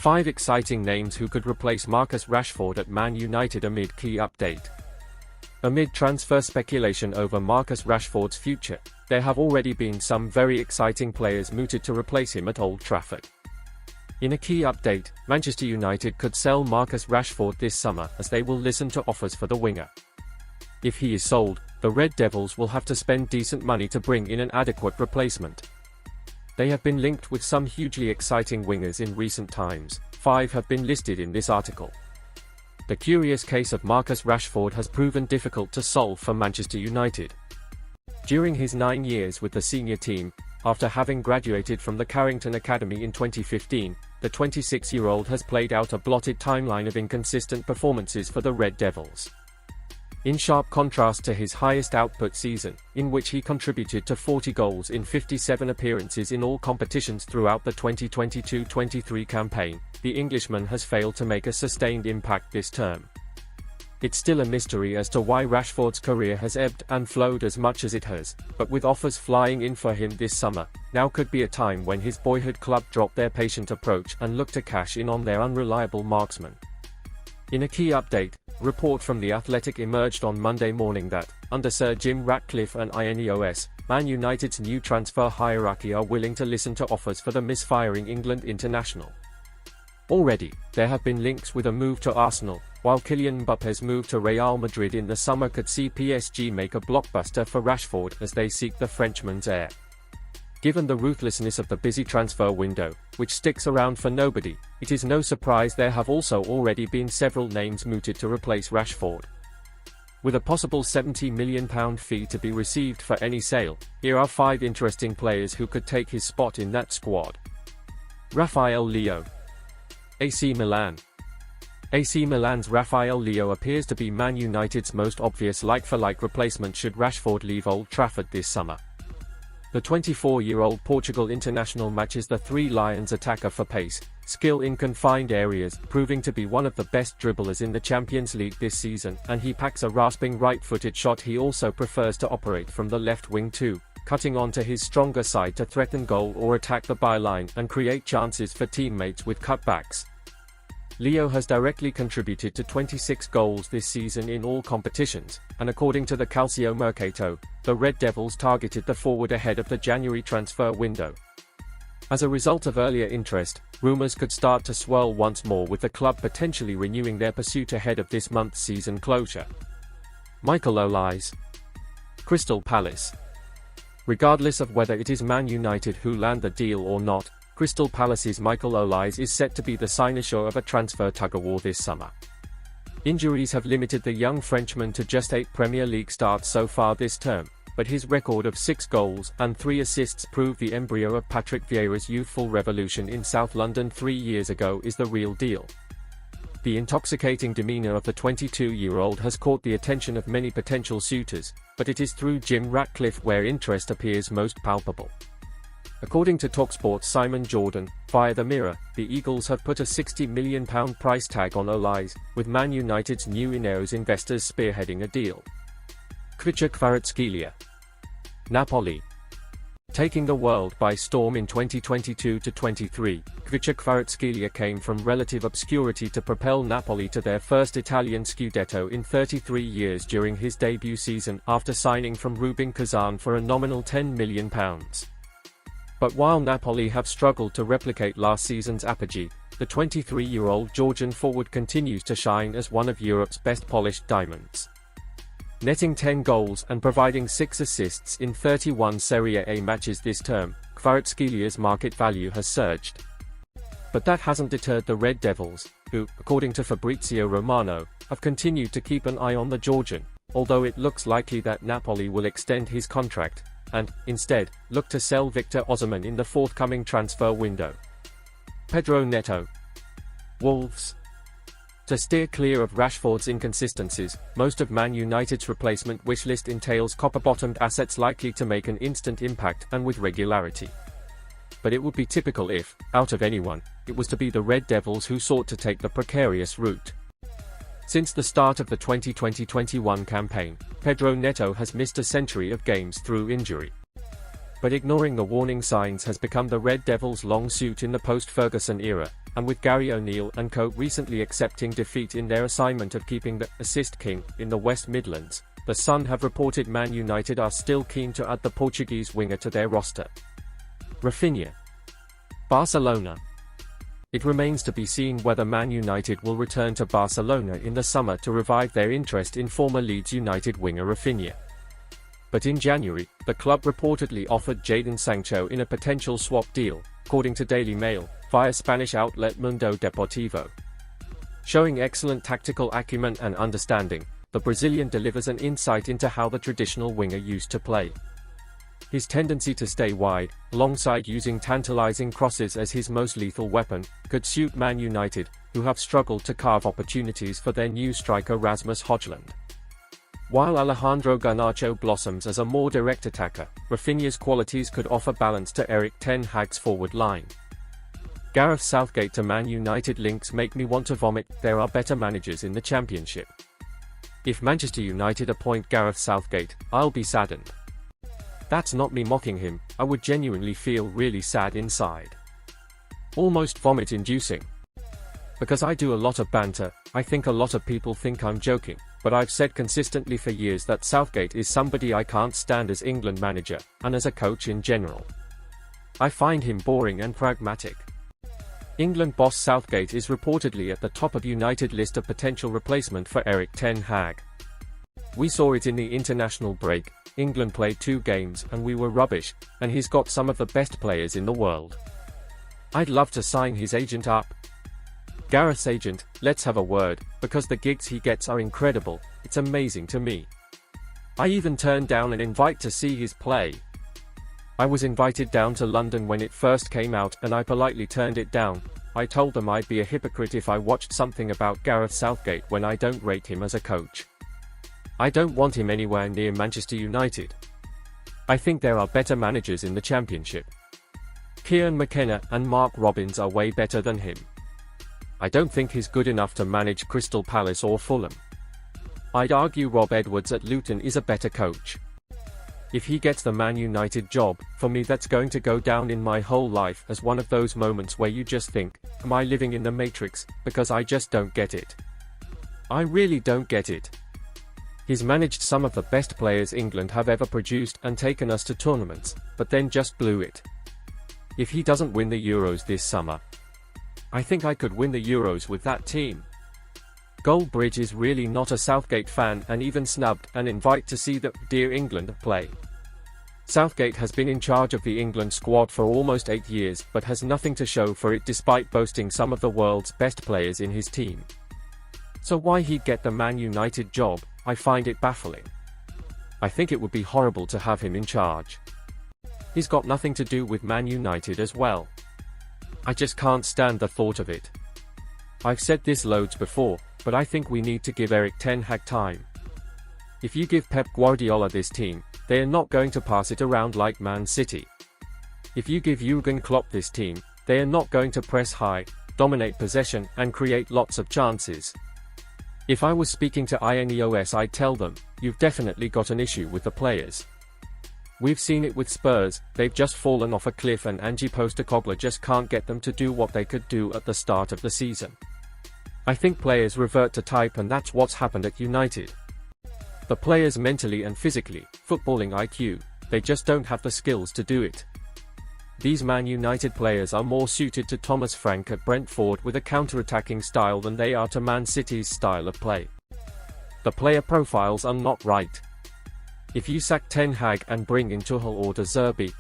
5 exciting names who could replace Marcus Rashford at Man United amid key update. Amid transfer speculation over Marcus Rashford's future, there have already been some very exciting players mooted to replace him at Old Trafford. In a key update, Manchester United could sell Marcus Rashford this summer as they will listen to offers for the winger. If he is sold, the Red Devils will have to spend decent money to bring in an adequate replacement. They have been linked with some hugely exciting wingers in recent times. 5 have been listed in this article. The curious case of Marcus Rashford has proven difficult to solve for Manchester United. During his 9 years with the senior team, after having graduated from the Carrington Academy in 2015, the 26-year-old has played out a blotted timeline of inconsistent performances for the Red Devils. In sharp contrast to his highest output season, in which he contributed to 40 goals in 57 appearances in all competitions throughout the 2022-23 campaign, the Englishman has failed to make a sustained impact this term. It's still a mystery as to why Rashford's career has ebbed and flowed as much as it has, but with offers flying in for him this summer, now could be a time when his boyhood club drop their patient approach and look to cash in on their unreliable marksman. In a key update, a report from The Athletic emerged on Monday morning that, under Sir Jim Ratcliffe and INEOS, Man United's new transfer hierarchy are willing to listen to offers for the misfiring England international. Already, there have been links with a move to Arsenal, while Kylian Mbappe's move to Real Madrid in the summer could see PSG make a blockbuster for Rashford as they seek the Frenchman's heir. Given the ruthlessness of the busy transfer window, which sticks around for nobody, it is no surprise there have also already been several names mooted to replace Rashford. With a possible £70 million fee to be received for any sale, here are 5 interesting players who could take his spot in that squad. Rafael Leo. AC Milan. AC Milan's Rafael Leo appears to be Man United's most obvious like-for-like replacement should Rashford leave Old Trafford this summer. The 24-year-old Portugal international matches the Three Lions attacker for pace, skill in confined areas, proving to be one of the best dribblers in the Champions League this season, and he packs a rasping right-footed shot. He also prefers to operate from the left wing too, cutting onto his stronger side to threaten goal or attack the byline and create chances for teammates with cutbacks. Leo has directly contributed to 26 goals this season in all competitions, and according to the Calcio Mercato, the Red Devils targeted the forward ahead of the January transfer window. As a result of earlier interest, rumours could start to swirl once more, with the club potentially renewing their pursuit ahead of this month's season closure. Michael Olise. Crystal Palace. Regardless of whether it is Man United who land the deal or not, Crystal Palace's Michael Olise is set to be the cynosure of a transfer tug-of-war this summer. Injuries have limited the young Frenchman to just 8 Premier League starts so far this term, but his record of 6 goals and 3 assists prove the embryo of Patrick Vieira's youthful revolution in South London 3 years ago is the real deal. The intoxicating demeanour of the 22-year-old has caught the attention of many potential suitors, but it is through Jim Ratcliffe where interest appears most palpable. According to TalkSport's Simon Jordan, via the Mirror, the Eagles have put a £60 million price tag on Olise, with Man United's new Ineos investors spearheading a deal. Kvicha Kvaratskhelia. Napoli. Taking the world by storm in 2022-23, Kvicha Kvaratskhelia came from relative obscurity to propel Napoli to their first Italian Scudetto in 33 years during his debut season after signing from Rubin Kazan for a nominal £10 million. But while Napoli have struggled to replicate last season's apogee, the 23-year-old Georgian forward continues to shine as one of Europe's best polished diamonds. Netting 10 goals and providing 6 assists in 31 Serie A matches this term, Kvaratskelia's market value has surged. But that hasn't deterred the Red Devils, who, according to Fabrizio Romano, have continued to keep an eye on the Georgian, although it looks likely that Napoli will extend his contract and, instead, look to sell Victor Osimhen in the forthcoming transfer window. Pedro Neto. Wolves. To steer clear of Rashford's inconsistencies, most of Man United's replacement wishlist entails copper-bottomed assets likely to make an instant impact and with regularity. But it would be typical if, out of anyone, it was to be the Red Devils who sought to take the precarious route. Since the start of the 2020-21 campaign, Pedro Neto has missed a century of games through injury. But ignoring the warning signs has become the Red Devils' long suit in the post-Ferguson era, and with Gary O'Neill and co recently accepting defeat in their assignment of keeping the assist king in the West Midlands, The Sun have reported Man United are still keen to add the Portuguese winger to their roster. Rafinha. Barcelona. It remains to be seen whether Man United will return to Barcelona in the summer to revive their interest in former Leeds United winger Rafinha. But in January, the club reportedly offered Jadon Sancho in a potential swap deal, according to Daily Mail, via Spanish outlet Mundo Deportivo. Showing excellent tactical acumen and understanding, the Brazilian delivers an insight into how the traditional winger used to play. His tendency to stay wide, alongside using tantalizing crosses as his most lethal weapon, could suit Man United, who have struggled to carve opportunities for their new striker Rasmus Højlund. While Alejandro Garnacho blossoms as a more direct attacker, Rafinha's qualities could offer balance to Erik ten Hag's forward line. Gareth Southgate to Man United links make me want to vomit. There are better managers in the Championship. If Manchester United appoint Gareth Southgate, I'll be saddened. That's not me mocking him, I would genuinely feel really sad inside. Almost vomit-inducing. Because I do a lot of banter, I think a lot of people think I'm joking, but I've said consistently for years that Southgate is somebody I can't stand as England manager, and as a coach in general. I find him boring and pragmatic. England boss Southgate is reportedly at the top of United list of potential replacement for Erik ten Hag. We saw it in the international break. England played 2 games and we were rubbish, and he's got some of the best players in the world. I'd love to sign his agent up. Gareth's agent, let's have a word, because the gigs he gets are incredible. It's amazing to me. I even turned down an invite to see his play. I was invited down to London when it first came out and I politely turned it down. I told them I'd be a hypocrite if I watched something about Gareth Southgate when I don't rate him as a coach. I don't want him anywhere near Manchester United. I think there are better managers in the Championship. Kieran McKenna and Mark Robins are way better than him. I don't think he's good enough to manage Crystal Palace or Fulham. I'd argue Rob Edwards at Luton is a better coach. If he gets the Man United job, for me that's going to go down in my whole life as one of those moments where you just think, am I living in the Matrix, because I just don't get it. I really don't get it. He's managed some of the best players England have ever produced and taken us to tournaments, but then just blew it. If he doesn't win the Euros this summer, I think I could win the Euros with that team. Goldbridge is really not a Southgate fan and even snubbed an invite to see the Dear England play. Southgate has been in charge of the England squad for almost 8 years but has nothing to show for it despite boasting some of the world's best players in his team. So why he'd get the Man United job, I find it baffling. I think it would be horrible to have him in charge. He's got nothing to do with Man United as well. I just can't stand the thought of it. I've said this loads before, but I think we need to give Erik ten Hag time. If you give Pep Guardiola this team, they are not going to pass it around like Man City. If you give Jurgen Klopp this team, they are not going to press high, dominate possession and create lots of chances. If I was speaking to Ineos, I'd tell them, you've definitely got an issue with the players. We've seen it with Spurs, they've just fallen off a cliff and Ange Postecoglou just can't get them to do what they could do at the start of the season. I think players revert to type and that's what's happened at United. The players mentally and physically, footballing IQ, they just don't have the skills to do it. These Man United players are more suited to Thomas Frank at Brentford with a counter-attacking style than they are to Man City's style of play. The player profiles are not right. If you sack ten Hag and bring in Tuchel or De Zerbi,